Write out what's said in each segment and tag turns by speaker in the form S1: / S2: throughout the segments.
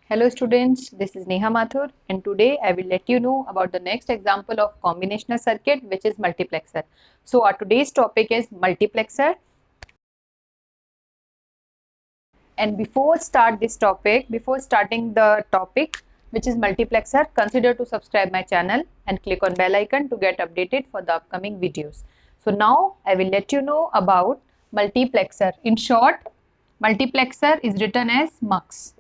S1: Hello students, this is Neha Mathur and today I will let you know about the next example of combinational circuit which is multiplexer. So our today's topic is multiplexer, and before starting the topic which is multiplexer, consider to subscribe my channel and click on bell icon to get updated for the upcoming videos. So now I will let you know about multiplexer. In short, multiplexer is written as MUX.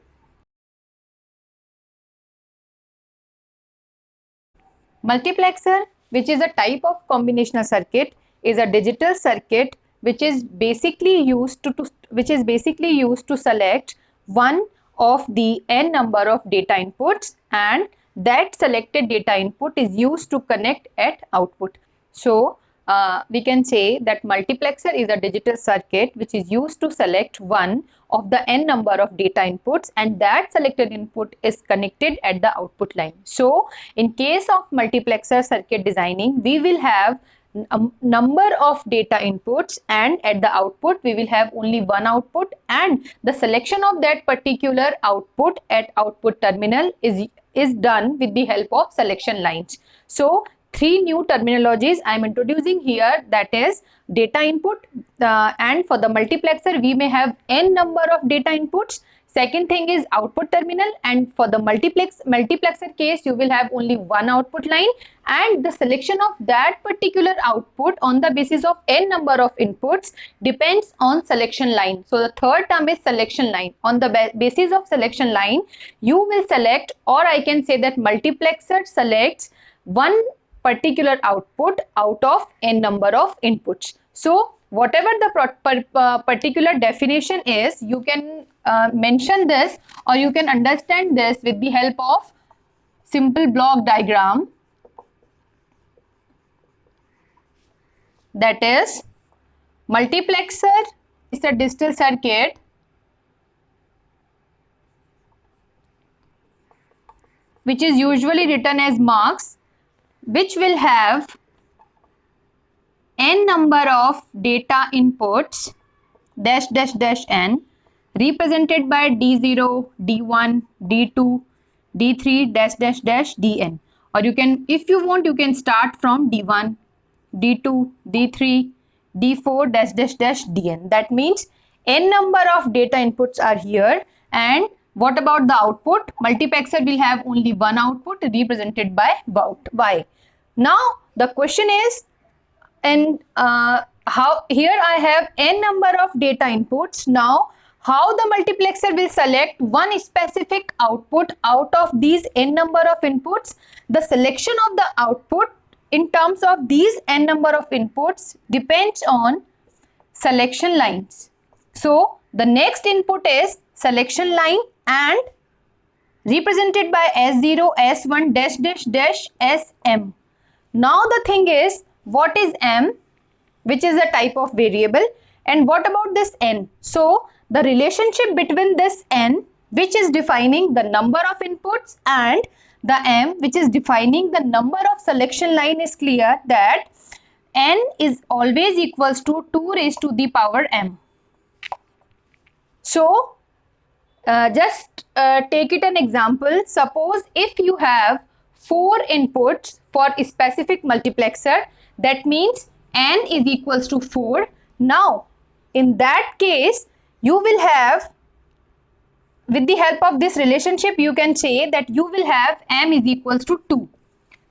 S1: Multiplexer, which is a type of combinational circuit, is a digital circuit which is basically used to select one of the n number of data inputs, and that selected data input is used to connect at output. So we can say that multiplexer is a digital circuit which is used to select one of the n number of data inputs, and that selected input is connected at the output line. So in case of multiplexer circuit designing, we will have a number of data inputs, and at the output we will have only one output, and the selection of that particular output at output terminal is done with the help of selection lines. So three new terminologies I am introducing here, that is data input, and for the multiplexer we may have n number of data inputs. Second thing is output terminal, and for the multiplexer case you will have only one output line, and the selection of that particular output on the basis of n number of inputs depends on selection line. So the third term is selection line. On the basis of selection line, you will select, or I can say that multiplexer selects one particular output out of n number of inputs. So whatever the particular definition is, you can mention this, or you can understand this with the help of simple block diagram. That is, multiplexer is a digital circuit which is usually written as MUX, which will have n number of data inputs dash dash dash n, represented by d0, d1, d2, d3 dash dash dash dn. Or you can, if you want, you can start from d1, d2, d3, d4 dash dash dash dn. That means n number of data inputs are here, and what about the output? Multiplexer will have only one output represented by y. Now the question is, and how here I have n number of data inputs. Now how the multiplexer will select one specific output out of these n number of inputs? The selection of the output in terms of these n number of inputs depends on selection lines. So the next input is selection line, and represented by S0, S1 dash dash dash Sm. Now the thing is, what is m, which is a type of variable, and what about this n? So the relationship between this n, which is defining the number of inputs, and the m, which is defining the number of selection line, is clear that n is always equals to 2 raised to the power m. So just take it an example. Suppose if you have 4 inputs for a specific multiplexer, that means n is equals to 4. Now in that case you will have, with the help of this relationship, you can say that you will have m is equals to 2.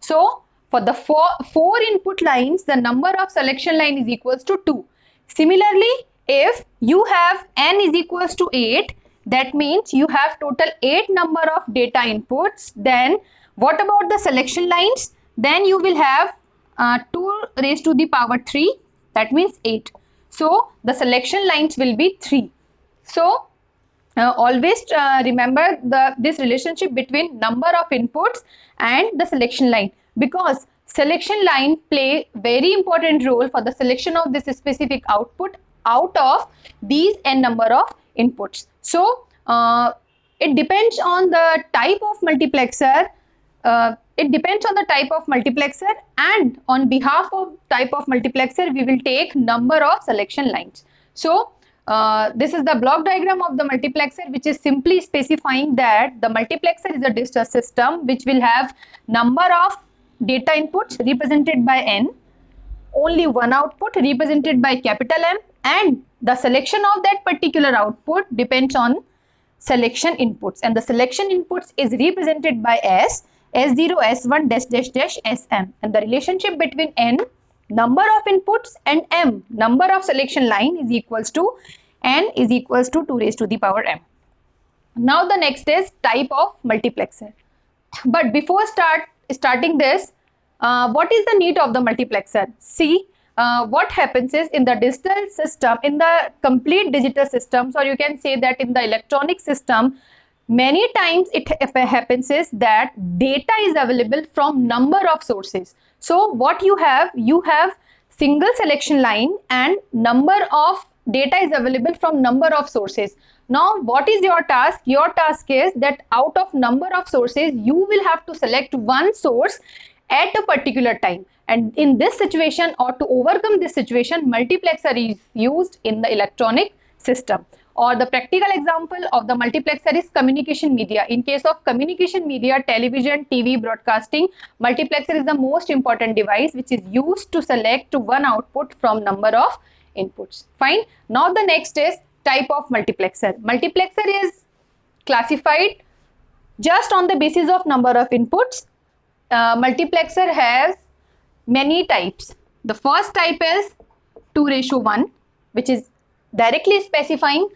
S1: So for the four input lines, the number of selection line is equals to 2. Similarly, if you have n is equals to 8, that means you have total 8 number of data inputs. Then what about the selection lines? Then you will have 2 raised to the power 3, that means 8. So the selection lines will be 3. So always remember this relationship between number of inputs and the selection line, because selection line play very important role for the selection of this specific output out of these n number of inputs. So it depends on the type of multiplexer. And on behalf of type of multiplexer we will take number of selection lines. So this is the block diagram of the multiplexer, which is simply specifying that the multiplexer is a digital system which will have number of data inputs represented by n, only one output represented by capital M, and the selection of that particular output depends on selection inputs, and the selection inputs is represented by S, S0, S1 dash dash dash Sm, and the relationship between n, number of inputs, and m, number of selection line, is equals to n is equals to 2 raised to the power m. Now the next is type of multiplexer. But before starting this, what is the need of the multiplexer? See, what happens is in the digital system, in the complete digital systems, or you can say that in the electronic system, many times it happens is that data is available from number of sources. So what you have single selection line and number of data is available from number of sources. Now what is your task? Your task is that out of number of sources, you will have to select one source at a particular time, and in this situation, or to overcome this situation, multiplexer is used in the electronic system. Or the practical example of the multiplexer is communication media. In case of communication media, television, TV, broadcasting, multiplexer is the most important device which is used to select one output from number of inputs. Fine. Now the next is type of multiplexer. Multiplexer is classified just on the basis of number of inputs. Multiplexer has many types. The first type is 2:1, which is directly specifying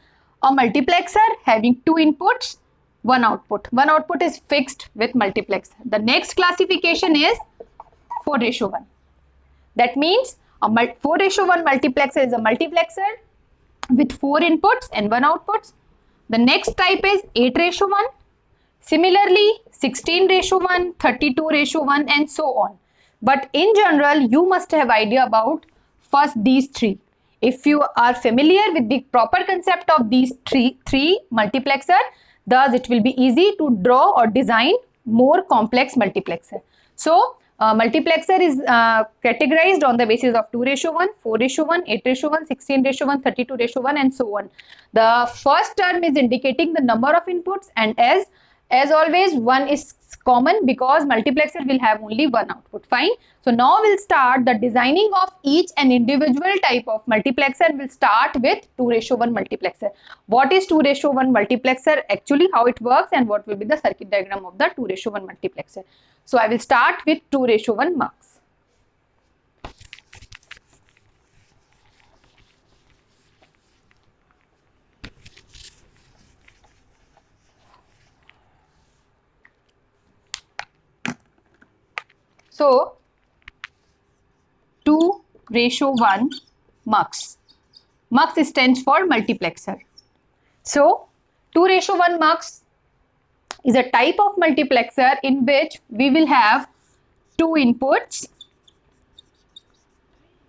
S1: a multiplexer having two inputs, one output. One output is fixed with multiplexer. The next classification is 4:1. That means a 4:1 multiplexer is a multiplexer with 4 inputs and 1 output. The next type is 8:1. Similarly, 16:1, 32:1, and so on. But in general, you must have idea about first these three. If you are familiar with the proper concept of these three multiplexer, thus it will be easy to draw or design more complex multiplexer. So, multiplexer is categorized on the basis of 2:1, 4:1, 8:1, 16:1, 32:1, and so on. The first term is indicating the number of inputs, and as always, one is common because multiplexer will have only one output. Fine. So now we'll start the designing of each and individual type of multiplexer. We'll start with 2:1 multiplexer. What is 2:1 multiplexer actually, how it works, and what will be the circuit diagram of the 2:1 multiplexer. So I will start with 2:1 mux. So 2:1 mux. Mux stands for multiplexer. So 2:1 mux is a type of multiplexer in which we will have two inputs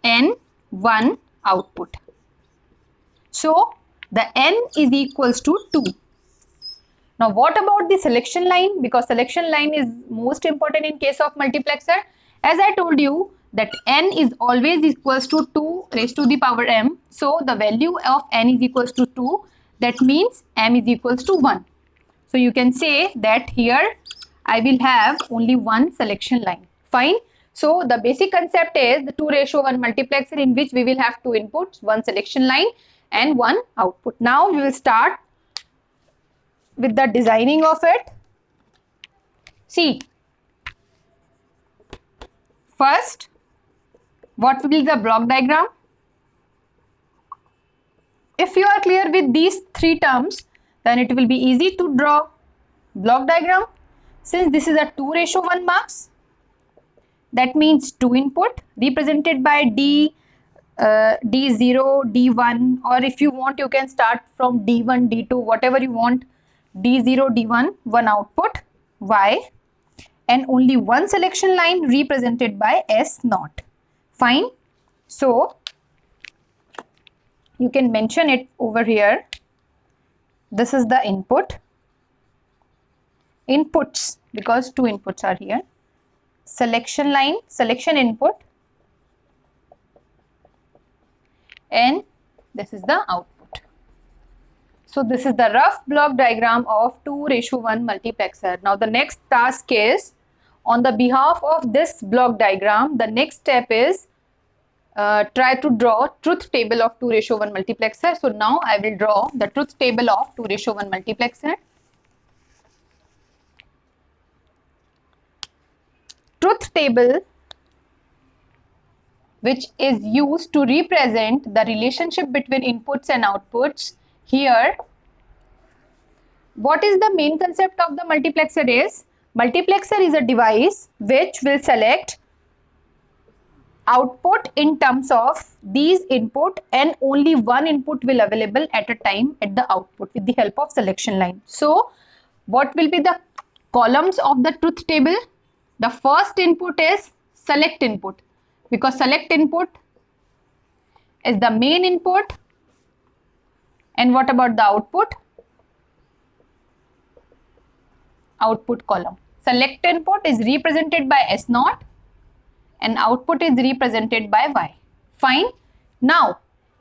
S1: and one output. So the n is equals to 2. Now what about the selection line? Because selection line is most important in case of multiplexer. As I told you that n is always equals to 2 raised to the power m. So the value of n is equals to 2. That means m is equals to 1. So you can say that here I will have only one selection line. Fine. So the basic concept is the 2:1 multiplexer in which we will have two inputs, one selection line and one output. Now we will start with the designing of it. See, first, what will be the block diagram? If you are clear with these three terms, then it will be easy to draw block diagram. Since this is a 2:1 mux, that means two input represented by D, D0, D1, or if you want, you can start from D1, D2, whatever you want. D0, D1, one output, Y, and only one selection line represented by S0. Fine. So you can mention it over here. This is the input. Inputs, because two inputs are here. Selection line, selection input, and this is the output. So this is the rough block diagram of 2:1 multiplexer. Now the next task is, on the behalf of this block diagram, the next step is try to draw truth table of 2:1 multiplexer. So now I will draw the truth table of 2:1 multiplexer. Truth table, which is used to represent the relationship between inputs and outputs. Here, what is the main concept of the multiplexer is? Multiplexer is a device which will select output in terms of these input, and only one input will available at a time at the output with the help of selection line. So what will be the columns of the truth table? The first input is select input, because select input is the main input. And what about the output? Output column. Select input is represented by S0 and output is represented by Y. Fine. Now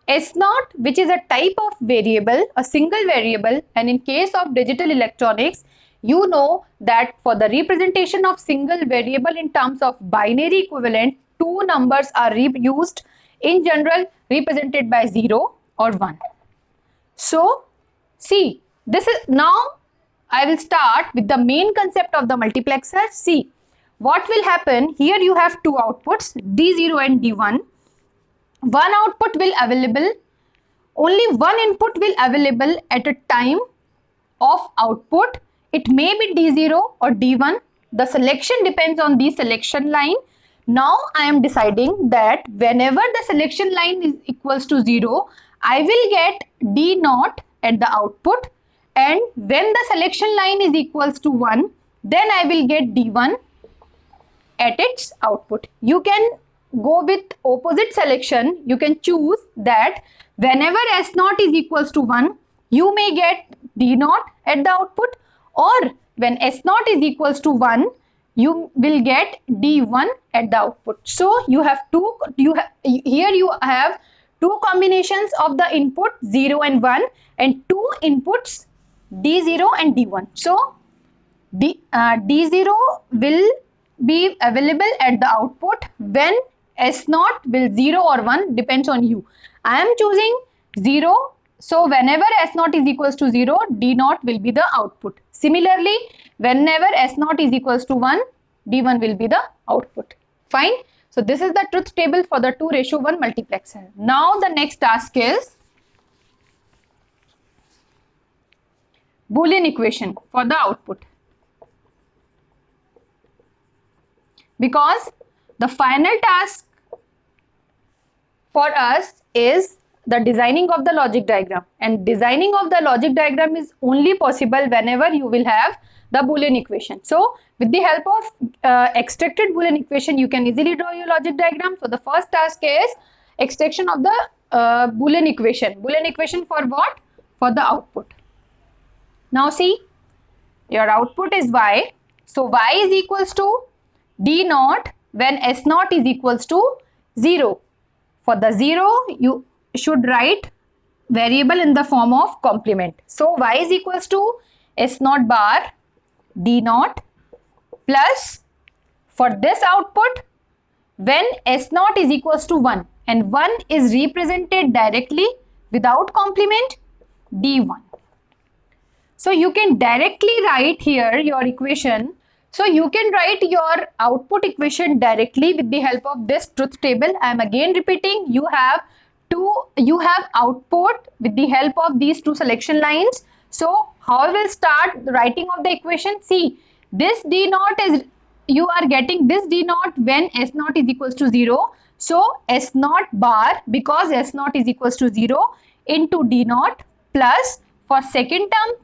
S1: S0, which is a type of variable, a single variable, and in case of digital electronics, you know that for the representation of single variable in terms of binary equivalent, two numbers are used, in general represented by 0 or 1. So see, this is now I will start with the main concept of the multiplexer. See, what will happen here? You have two outputs, D0 and D1. One output will available, only one input will available at a time of output. It may be D0 or D1. The selection depends on the selection line. Now I am deciding that whenever the selection line is equals to 0, I will get D0 at the output, and when the selection line is equals to 1, then I will get D1 at its output. You can go with opposite selection. You can choose that whenever S0 is equals to 1, you may get D0 at the output, or when S0 is equals to 1, you will get D1 at the output. So you have here you have two combinations of the input 0 and 1, and two inputs D0 and D1. So D0 will be available at the output when S0 will 0 or 1, depends on you. I am choosing 0. So whenever S0 is equals to 0, D0 will be the output. Similarly, whenever S0 is equals to 1, D1 will be the output. Fine. So this is the truth table for the 2:1 multiplexer. Now the next task is Boolean equation for the output. Because the final task for us is the designing of the logic diagram, and designing of the logic diagram is only possible whenever you will have the Boolean equation. So with the help of extracted Boolean equation, you can easily draw your logic diagram. So the first task is extraction of the Boolean equation. Boolean equation for what? For the output. Now see, your output is Y. So Y is equals to D0 when S0 is equals to 0. For the 0, you should write variable in the form of complement. So Y is equals to S0 bar D0 plus, for this output, when S0 is equals to 1 and 1 is represented directly without complement, D1. So you can directly write here your equation. So you can write your output equation directly with the help of this truth table. I am again repeating, you have output with the help of these two selection lines. So how I will start the writing of the equation? See, this D0 is, you are getting this D0 when S0 is equals to 0. So S0 bar, because S0 is equals to 0, into D0 plus, for second term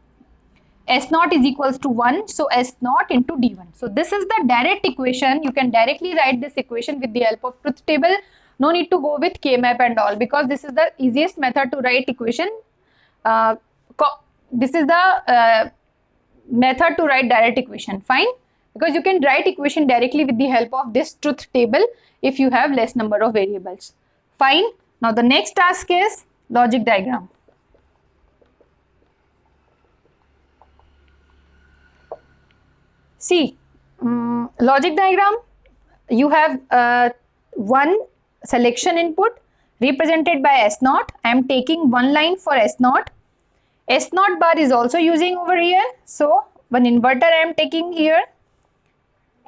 S1: S0 is equals to 1, so S0 into D1. So this is the direct equation. You can directly write this equation with the help of truth table. No need to go with K-map and all, because this is the easiest method to write equation. This is the method to write direct equation. Fine, because you can write equation directly with the help of this truth table if you have less number of variables. Fine. Now the next task is logic diagram. See, logic diagram, you have one selection input represented by S0. I am taking one line for S0. S0 bar is also using over here. So one inverter I am taking here,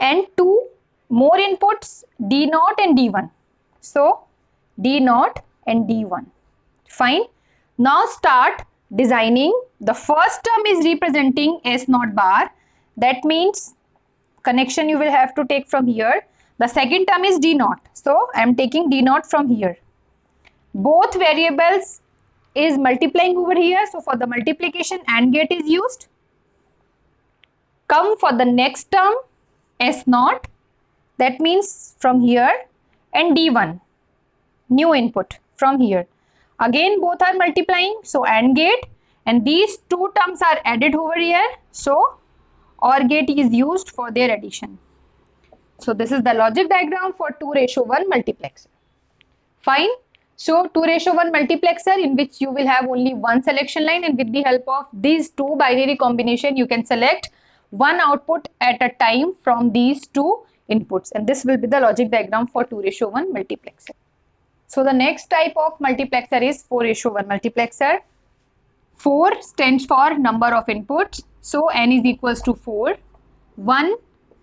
S1: and two more inputs D0 and D1. So D0 and D1. Fine. Now start designing. The first term is representing S0 bar. That means connection you will have to take from here. The second term is D0. So I am taking D0 from here. Both variables is multiplying over here. So for the multiplication, AND gate is used. Come for the next term, S0. That means from here, and D1, new input from here. Again both are multiplying, so AND gate, and these two terms are added over here. So OR gate is used for their addition. So this is the logic diagram for 2:1 multiplexer. Fine. So 2:1 multiplexer in which you will have only one selection line, and with the help of these two binary combination you can select one output at a time from these two inputs, and this will be the logic diagram for 2:1 multiplexer. So the next type of multiplexer is 4:1 multiplexer. 4 stands for number of inputs, so n is equals to 4, 1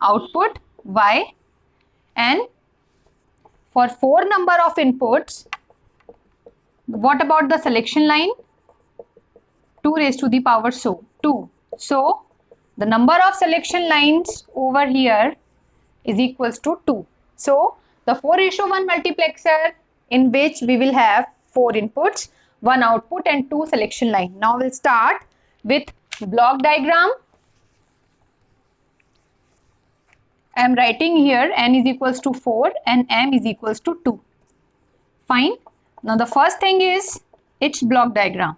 S1: output y, and for 4 number of inputs, what about the selection line? 2 raised to the power 2. So the number of selection lines over here is equals to 2. So the 4:1 multiplexer in which we will have 4 inputs, 1 output and 2 selection line. Now we'll start with block diagram. I am writing here n is equals to 4 and m is equals to 2. Fine. Now the first thing is its block diagram.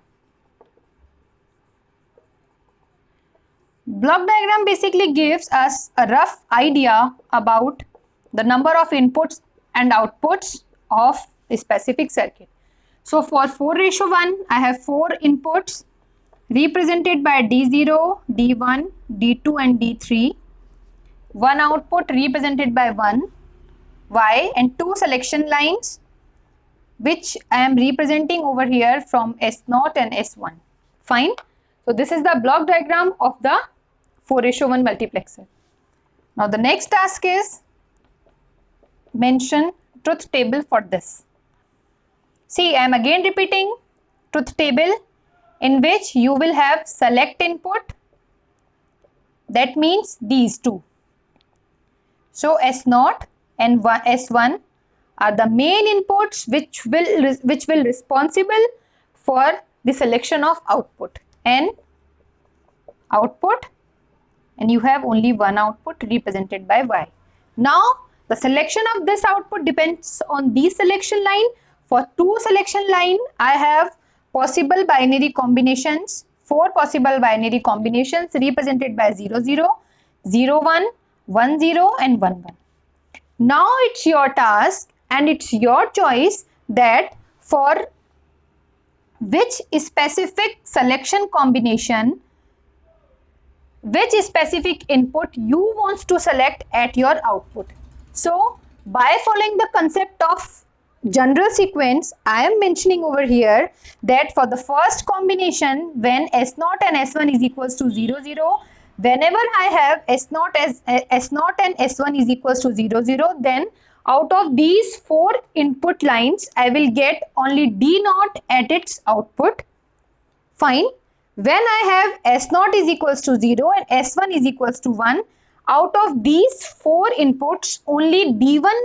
S1: Block diagram basically gives us a rough idea about the number of inputs and outputs of a specific circuit. So for 4:1, I have 4 inputs represented by D0, D1, D2 and D3. 1 output represented by 1, Y, and 2 selection lines which I am representing over here from S0 and S1. Fine. So this is the block diagram of the 4:1 multiplexer. Now the next task is mention truth table for this. See, I am again repeating truth table in which you will have select input. That means these two. So S0 and S1 are the main inputs which will responsible for the selection of output, and output, and you have only one output represented by Y. Now the selection of this output depends on the selection line. For 2 selection line, I have possible binary combinations, 4 possible binary combinations represented by 0, 0, 0, 1, 1, 0 and 1, 1. Now it's your task and it's your choice that for which specific selection combination, which specific input you want to select at your output. So by following the concept of general sequence, I am mentioning over here that for the first combination, when S0 and S1 is equals to 0, 0, whenever I have S0 and S1 is equals to 0, 0, then out of these 4 input lines, I will get only D0 at its output. Fine. When I have S0 is equals to 0 and S1 is equals to 1, out of these 4 inputs, only D1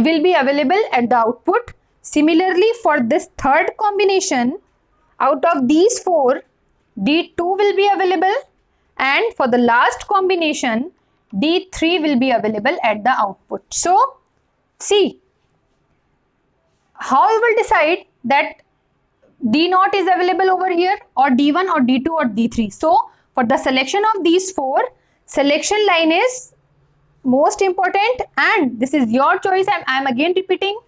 S1: will be available at the output. Similarly, for this third combination, out of these 4, D2 will be available, and for the last combination, D3 will be available at the output. So, see how you will decide that D0 is available over here, or D1 or D2 or D3. So, for the selection of these 4, selection line is most important, and this is your choice. I am again repeating,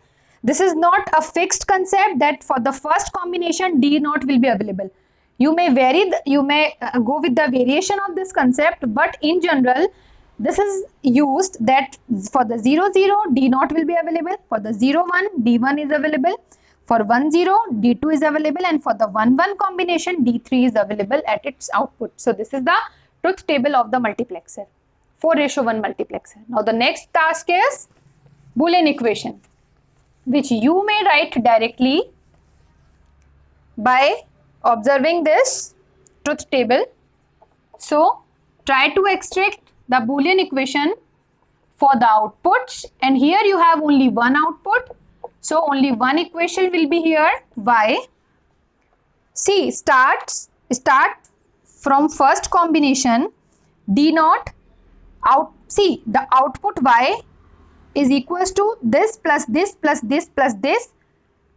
S1: this is not a fixed concept that for the first combination D0 will be available. You may go with the variation of this concept, but in general, this is used that for the 0, 0, D0 will be available. For the 0, 1, D1 is available. For 1, 0, D2 is available. And for the 1, 1 combination, D3 is available at its output. So this is the truth table of the multiplexer, 4:1 multiplexer. Now the next task is Boolean equation, which you may write directly by observing this truth table. So try to extract the Boolean equation for the outputs, and here you have only one output, so only one equation will be here. Y, see, start from first combination D0 out. See, the output Y is equals to this plus this plus this plus this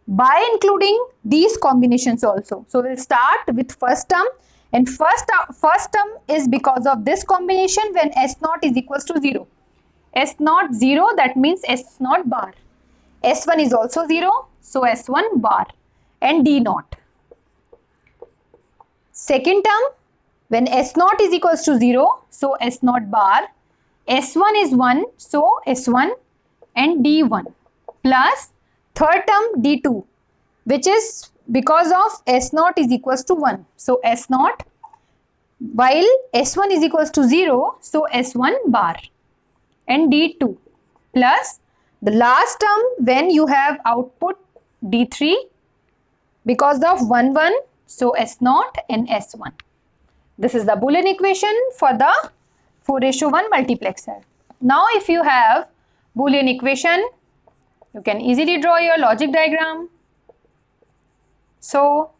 S1: by including these combinations also. So we'll start with first term, and first term is because of this combination when S0 is equals to 0. S0 0, that means S0 bar. S1 is also 0, so S1 bar and D0. Second term, when S0 is equals to 0, so S0 bar. S1 is 1, so S1 and D1, plus third term D2, which is because of S0 is equals to 1, so S0, while S1 is equals to 0, so S1 bar and D2, plus the last term when you have output D3 because of 1, 1, so S0 and S1. This is the Boolean equation for the 4:1 multiplexer. Now if you have Boolean equation, you can easily draw your logic diagram. So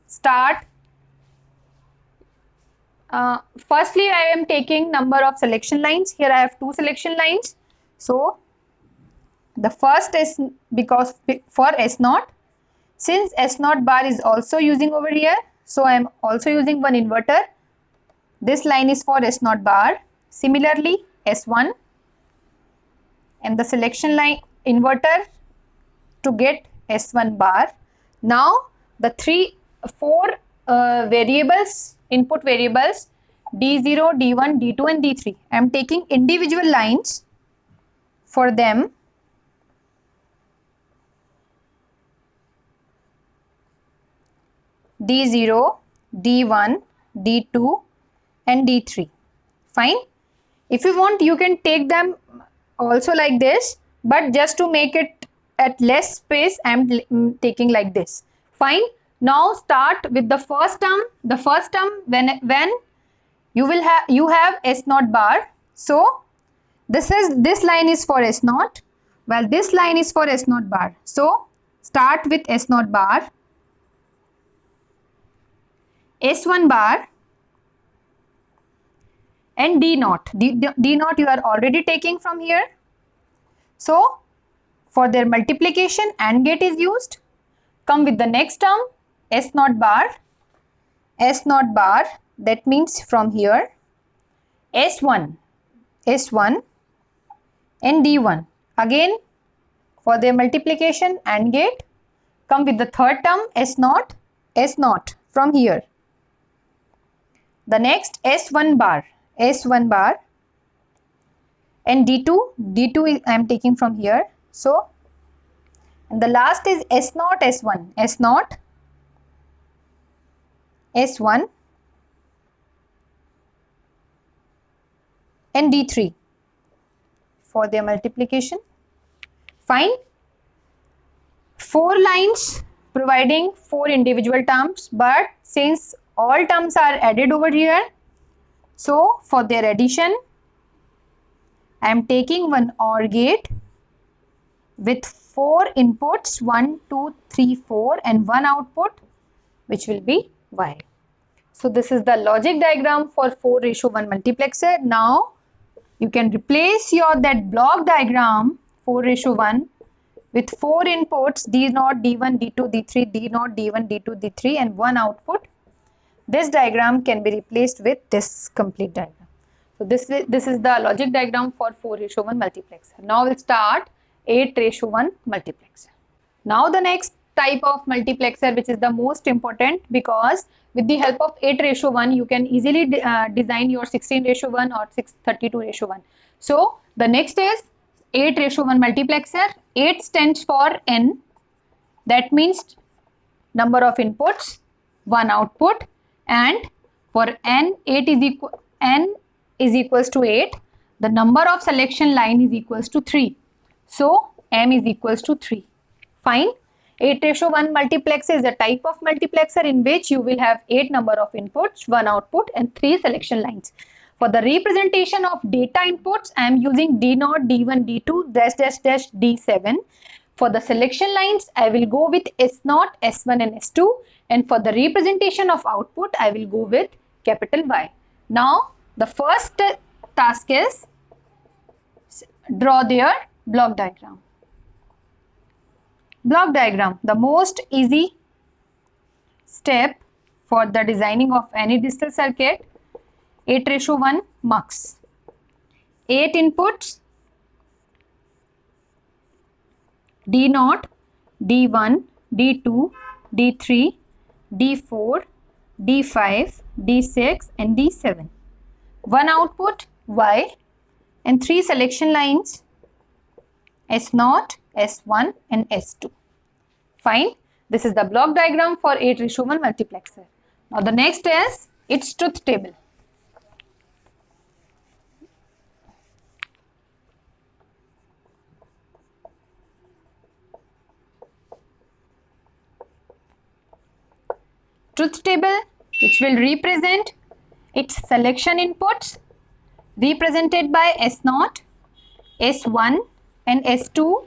S1: start. Firstly, I am taking number of selection lines. Here I have 2 selection lines. So the first is because for S0, since S0 bar is also using over here, so I am also using one inverter. This line is for S0 bar. Similarly, S1 and the selection line inverter to get S1 bar. Now the 4 variables, input variables D0, D1, D2 and D3. I am taking individual lines for them. D0, D1, D2 and D3. Fine. If you want, you can take them also like this, but just to make it at less space, I am taking like this. Fine. Now start with the first term. The first term when you have S0 bar. So this line is for S0, while this line is for S0 bar. So start with S0 bar, S1 bar and D0. D0 you are already taking from here. So for their multiplication, AND gate is used. Come with the next term, S0 bar, that means from here, S1 and D1. Again for their multiplication, AND gate. Come with the third term, S0 from here. The next S1 bar and D2 I am taking from here. So and the last is S0 S1 and D3 for their multiplication. Fine. 4 lines providing 4 individual terms, but since all terms are added over here, so for their addition I am taking one OR gate with 4 inputs, 1, 2, 3, 4 and 1 output, which will be Y. So this is the logic diagram for 4:1 multiplexer. Now you can replace that block diagram 4:1 with 4 inputs D0, D1, D2, D3, D0, D1, D2, D3 and 1 output. This diagram can be replaced with this complete diagram. So this is the logic diagram for 4:1 multiplexer. Now we'll start 8:1 multiplexer. Now the next type of multiplexer, which is the most important, because with the help of 8:1 you can easily design your 16:1 or 32:1. So the next is 8:1 multiplexer. 8 stands for n, that means number of inputs, one output, and for n is equals to 8, the number of selection line is equals to 3. So m is equals to 3. Fine. 8:1 multiplexer is a type of multiplexer in which you will have 8 number of inputs, 1 output, and 3 selection lines. For the representation of data inputs, I am using D0, D1, D2, dash, dash, dash, D7. For the selection lines, I will go with S0, S1, and S2. And for the representation of output, I will go with capital Y. Now, the first task is draw their block diagram. Block diagram, the most easy step for the designing of any digital circuit. 8:1 mux. 8 inputs, D0, D1, D2, D3, D4, D5, D6 and D7. 1 output Y and 3 selection lines S0, S1 and S2. Fine. This is the block diagram for 8:1 multiplexer. Now the next is its truth table. Truth table, which will represent its selection inputs, represented by S0, S1 and S2,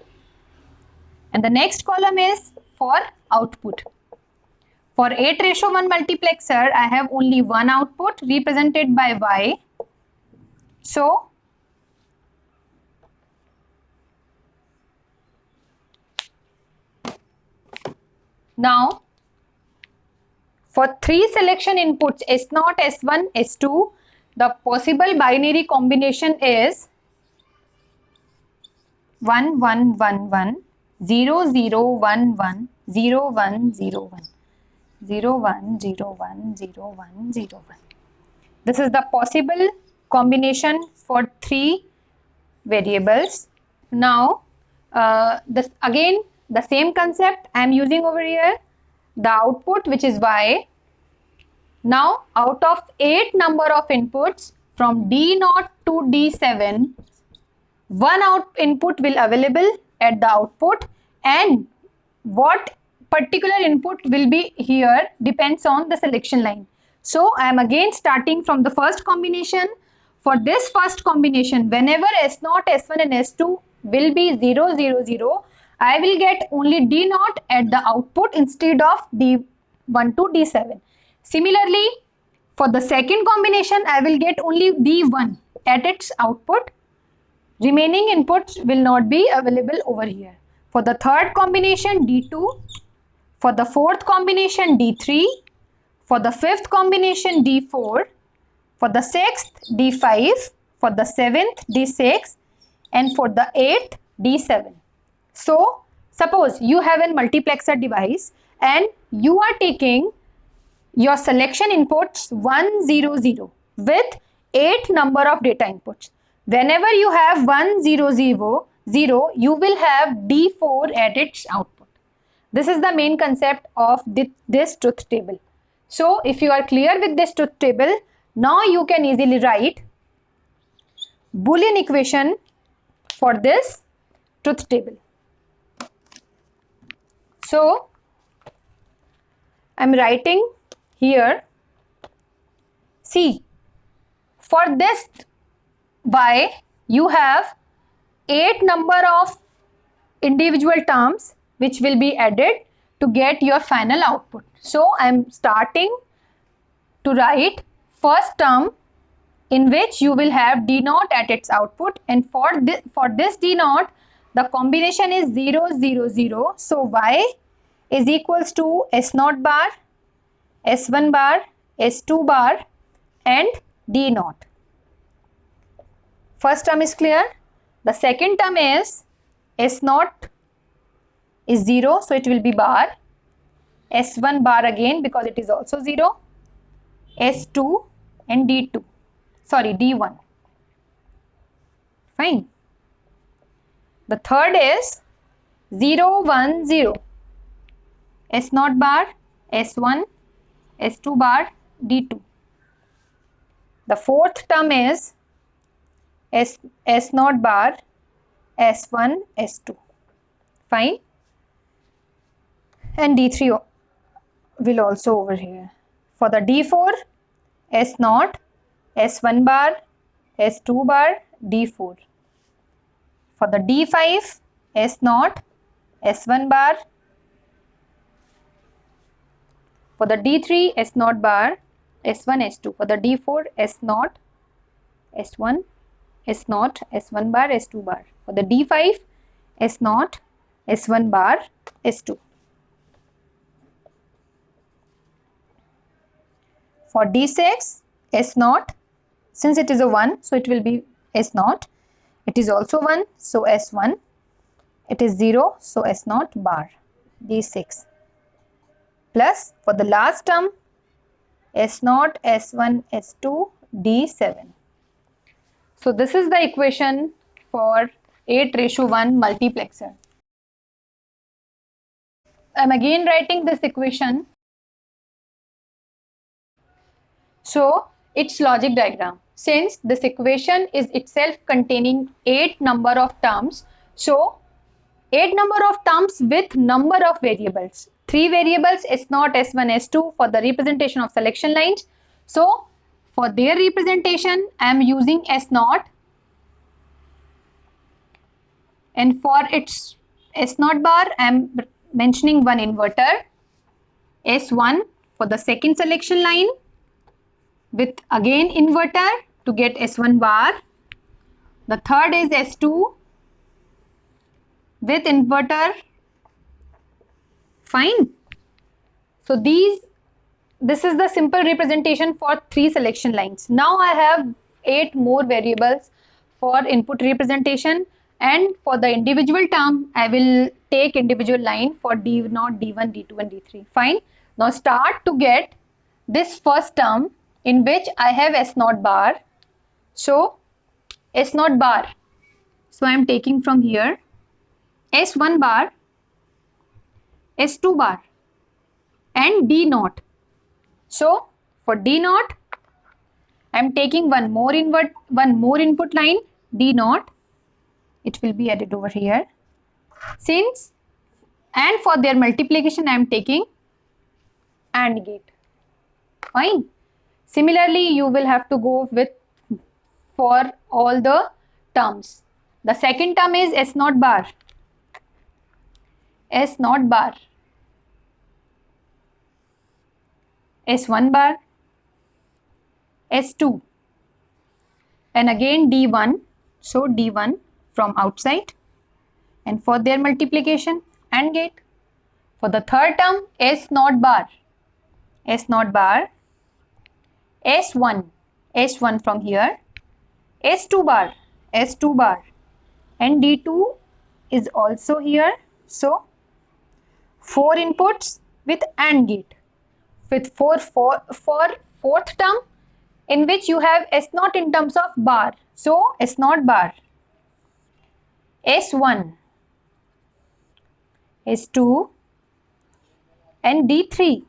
S1: and the next column is for output. For 8:1 multiplexer, I have only one output represented by Y. So now for 3 selection inputs S0, S1, S2, the possible binary combination is 1 1 1 1 0 0 1 1 0 1 0 1 0 1 0 1 0 1 0 1. This is the possible combination for 3 variables. Now this again the same concept I am using over here, the output, which is Y. Now out of 8 number of inputs from D0 to D7, one input will available at the output, and what particular input will be here depends on the selection line. So I am again starting from the first combination. For this first combination, whenever S0, S1 and S2 will be 0 0 0, I will get only D0 at the output instead of D1 to D7. Similarly, for the second combination, I will get only D1 at its output. Remaining inputs will not be available over here. For the third combination, D2. For the fourth combination, D3. For the fifth combination, D4. For the sixth, D5. For the seventh, D6. And for the eighth, D7. So, suppose you have a multiplexer device and you are taking your selection inputs 1 0 0 with 8 number of data inputs. Whenever you have 1 0 0 0, you will have D4 at its output. This is the main concept of this truth table. So if you are clear with this truth table, now you can easily write Boolean equation for this truth table. So I am writing here, see, for this Y you have 8 number of individual terms which will be added to get your final output. So I am starting to write first term in which you will have D0 at its output, and for this D0 the combination is 0 0 0. So Y is equals to S0 bar, S1 bar, S2 bar and D0. First term is clear. The second term is S0 is 0, so it will be bar. S1 bar again because it is also 0, S2 and D2, sorry D1. Fine. The third is 0, 1, 0, S0 bar, S1, S2 bar, D2. The fourth term is S0 bar, S1, S2. Fine. And D3 will also over here. For the D4, S0, S1 bar, S2 bar, D4. For the D5, S0, S1 bar. For the D3, S0 bar, S1, S2. For the D4, S0, S1, S0, S1 bar, S2 bar. For the D5, S0, S1 bar, S2. For D6, S0, since it is a 1, so it will be S0. It is also 1, so S1. It is 0, so S0 bar, D6. Plus, for the last term, S0, S1, S2, D7. So this is the equation for 8:1 multiplexer. I am again writing this equation. So its logic diagram. Since this equation is itself containing 8 number of terms, so 8 number of terms with number of variables. 3 variables S0, S1, S2 for the representation of selection lines. So for their representation, I am using S0, and for its S0 bar, I am mentioning one inverter, S1 for the second selection line, with again inverter to get S1 bar. The third is S2 with inverter. Fine. So this is the simple representation for 3 selection lines. Now I have 8 more variables for input representation, and for the individual term I will take individual line for D0, D1, D2 and D3. Fine. Now start to get this first term in which I have S0 bar. So S0 bar, so I am taking from here S1 bar, S2 bar and D0. So for D0, I am taking one more input line, D0. It will be added over here. Since, and for their multiplication I am taking AND gate. Fine. Similarly, you will have to go with for all the terms. The second term is S0 bar, S0 bar, S1 bar, S2 and again D1, so D1 from outside, and for their multiplication AND gate. For the third term, S0 bar, S0 bar, S1, S1 from here, S2 bar, S2 bar and D2 is also here. So 4 inputs with AND gate with for fourth term in which you have S0 in terms of bar. So S0 bar, S1, S2 and D3.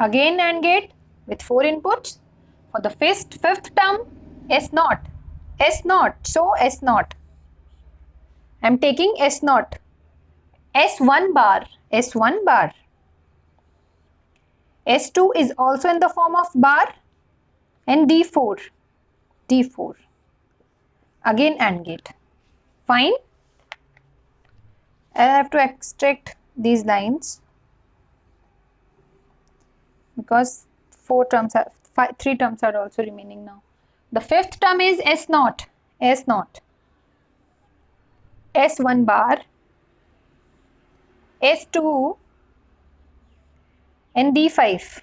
S1: Again AND gate with 4 inputs. For the fifth term, S0, so S0. I am taking S0, S1 bar, S1 bar. S2 is also in the form of bar and D4. Again AND gate. Fine. I have to extract these lines because 3 terms are also remaining now. The fifth term is S0, S1 bar, S2 and D5.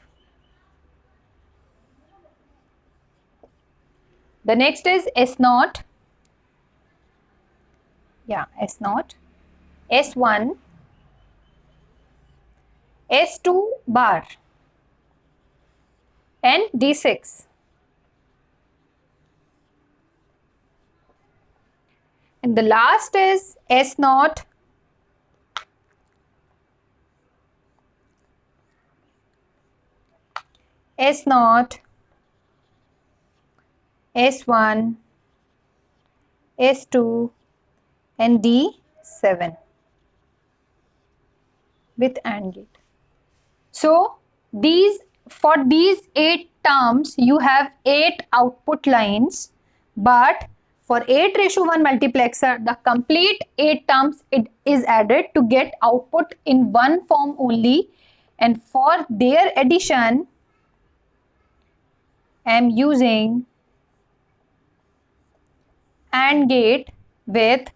S1: The next is S0, S1, S2 bar and D6. And the last is S0, S0, S1, S2 and D7 with AND gate. So for these 8 terms you have 8 output lines, but for 8:1 multiplexer the complete 8 terms it is added to get output in one form only, and for their addition I am using AND gate with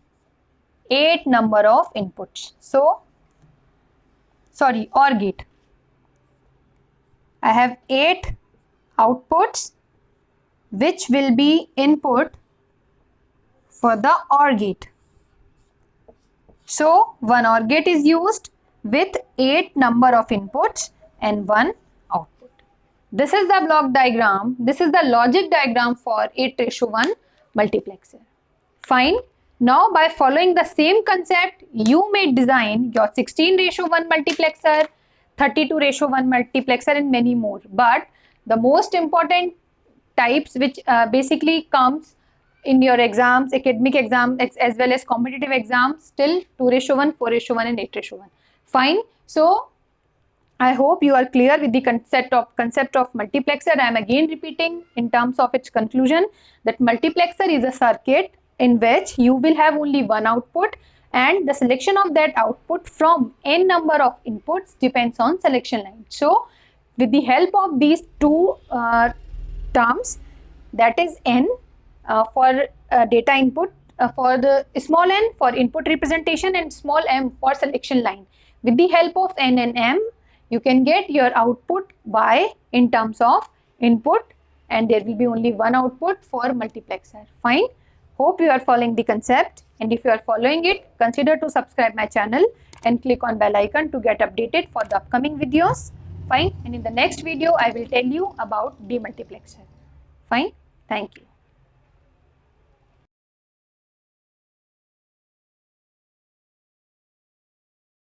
S1: 8 number of inputs. So sorry, OR gate. I have 8 outputs which will be input for the OR gate. So one OR gate is used with 8 number of inputs and one output. This is the block diagram. This is the logic diagram for 8:1 multiplexer. Fine. Now by following the same concept, you may design your 16:1 multiplexer, 32:1 multiplexer and many more. But the most important types which basically comes in your exams, academic exams as well as competitive exams, still 2:1, 4:1 and 8:1. Fine. So I hope you are clear with the concept of multiplexer. I am again repeating in terms of its conclusion that multiplexer is a circuit in which you will have only one output, and the selection of that output from n number of inputs depends on selection line. So with the help of these two terms, that is n for data input, for the small n for input representation and small m for selection line. With the help of n and m, you can get your output y in terms of input, and there will be only one output for multiplexer. Fine. Hope you are following the concept, and if you are following it, consider to subscribe my channel and click on bell icon to get updated for the upcoming videos. Fine. And in the next video, I will tell you about demultiplexer. Fine. Thank you.